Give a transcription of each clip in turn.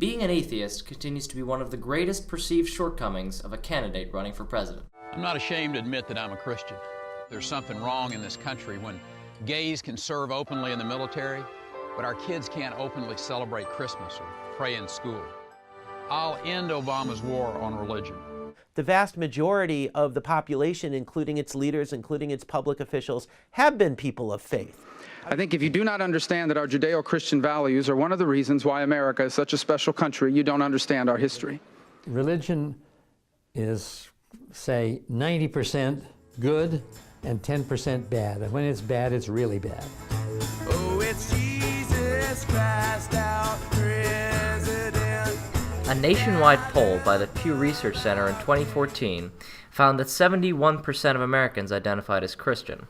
Being an atheist continues to be one of the greatest perceived shortcomings of a candidate running for president. I'm not ashamed to admit that I'm a Christian. There's something wrong in this country when gays can serve openly in the military, but our kids can't openly celebrate Christmas or pray in school. I'll end Obama's war on religion. The vast majority of the population, including its leaders, including its public officials, have been people of faith. I think if you do not understand that our Judeo-Christian values are one of the reasons why America is such a special country, you don't understand our history. Religion is, say, 90% good and 10% bad. And when it's bad, it's really bad. Oh, it's Jesus Christ, our president. A nationwide poll by the Pew Research Center in 2014 found that 71% of Americans identified as Christian.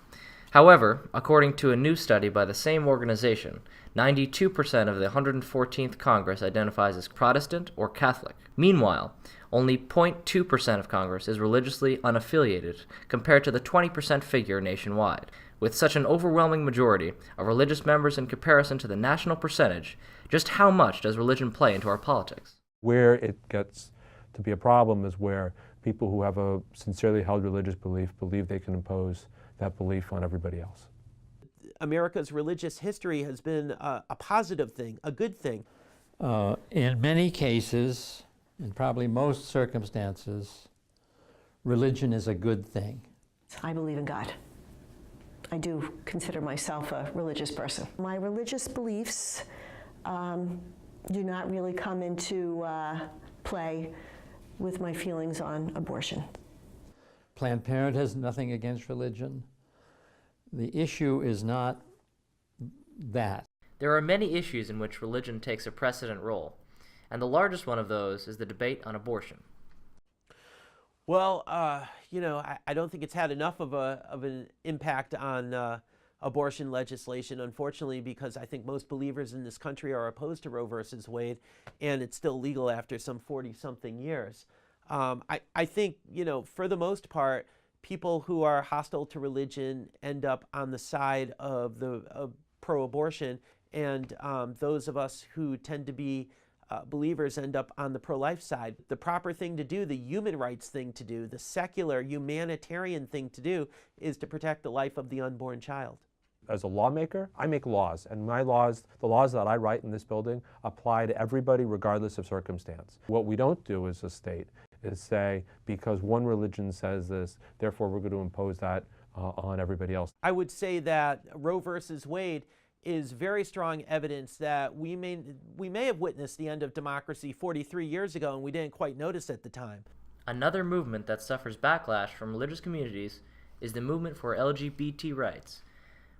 However, according to a new study by the same organization, 92% of the 114th Congress identifies as Protestant or Catholic. Meanwhile, only 0.2% of Congress is religiously unaffiliated, compared to the 20% figure nationwide. With such an overwhelming majority of religious members in comparison to the national percentage, just how much does religion play into our politics? Where it gets to be a problem is where people who have a sincerely held religious belief believe they can impose that belief on everybody else. America's religious history has been a positive thing, a good thing. In many cases, in probably most circumstances, religion is a good thing. I believe in God. I do consider myself a religious person. My religious beliefs do not really come into play with my feelings on abortion. Planned Parenthood has nothing against religion. The issue is not that. There are many issues in which religion takes a precedent role, and the largest one of those is the debate on abortion. Well, I don't think it's had enough of an impact on abortion legislation, unfortunately, because I think most believers in this country are opposed to Roe versus Wade, and it's still legal after some 40-something years. I think, for the most part, people who are hostile to religion end up on the side of pro-abortion, and those of us who tend to be believers end up on the pro-life side. The proper thing to do, the human rights thing to do, the secular humanitarian thing to do is to protect the life of the unborn child. As a lawmaker, I make laws, and my laws, the laws that I write in this building, apply to everybody regardless of circumstance. What we don't do as a state is say, because one religion says this, therefore we're going to impose that on everybody else. I would say that Roe versus Wade is very strong evidence that we may have witnessed the end of democracy 43 years ago, and we didn't quite notice at the time. Another movement that suffers backlash from religious communities is the movement for LGBT rights.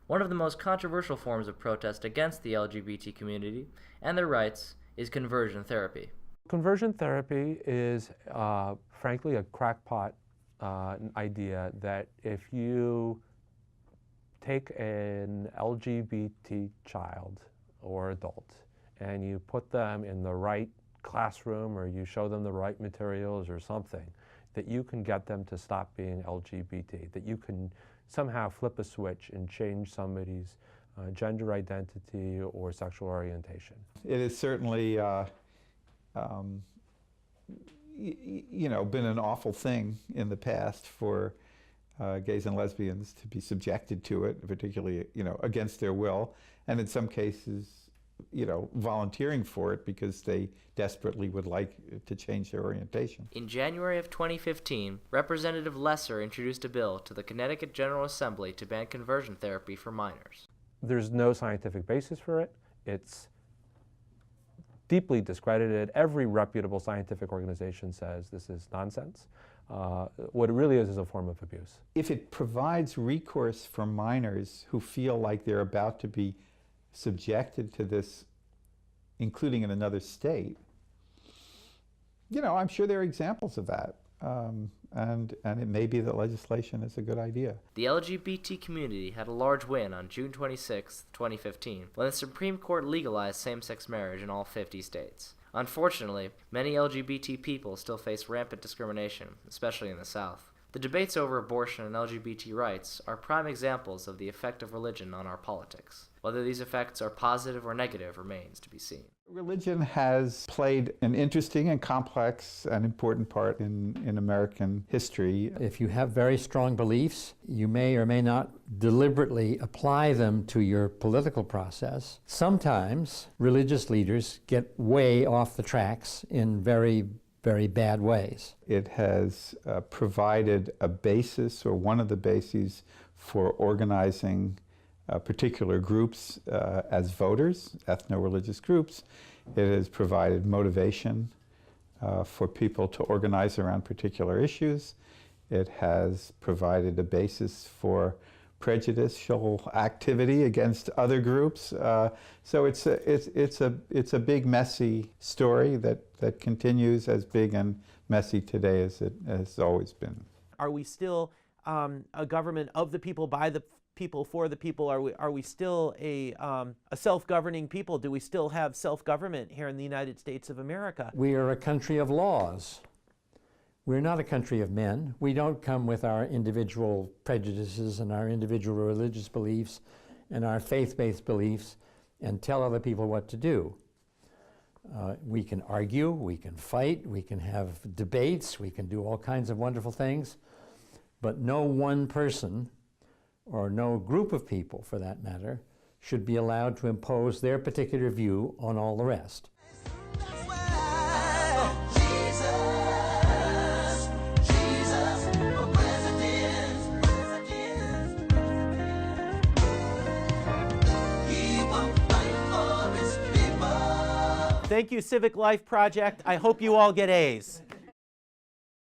One of the most controversial forms of protest against the LGBT community and their rights is conversion therapy. Conversion therapy is, frankly, a crackpot idea that if you take an LGBT child or adult and you put them in the right classroom or you show them the right materials or something, that you can get them to stop being LGBT, that you can somehow flip a switch and change somebody's gender identity or sexual orientation. It is certainly been an awful thing in the past for gays and lesbians to be subjected to it, particularly, against their will, and in some cases, volunteering for it because they desperately would like to change their orientation. In January of 2015, Representative Lesser introduced a bill to the Connecticut General Assembly to ban conversion therapy for minors. There's no scientific basis for it. It's deeply discredited. Every reputable scientific organization says this is nonsense. What it really is a form of abuse. If it provides recourse for minors who feel like they're about to be subjected to this, including in another state, I'm sure there are examples of that. And it may be that legislation is a good idea. The LGBT community had a large win on June 26, 2015, when the Supreme Court legalized same-sex marriage in all 50 states. Unfortunately, many LGBT people still face rampant discrimination, especially in the South. The debates over abortion and LGBT rights are prime examples of the effect of religion on our politics. Whether these effects are positive or negative remains to be seen. Religion has played an interesting and complex and important part in American history. If you have very strong beliefs, you may or may not deliberately apply them to your political process. Sometimes religious leaders get way off the tracks in very, very bad ways. It has provided a basis, or one of the bases, for organizing particular groups as voters, ethno-religious groups. It has provided motivation for people to organize around particular issues. It has provided a basis for prejudicial activity against other groups. So it's a big, messy story that continues as big and messy today as it has always been. Are we still a government of the people, by the people, for the people? Are we still a self-governing people? Do we still have self-government here in the United States of America? We are a country of laws. We're not a country of men. We don't come with our individual prejudices and our individual religious beliefs and our faith-based beliefs and tell other people what to do. We can argue, we can fight, we can have debates, we can do all kinds of wonderful things, but no one person, or no group of people for that matter, should be allowed to impose their particular view on all the rest. Thank you, Civic Life Project. I hope you all get A's.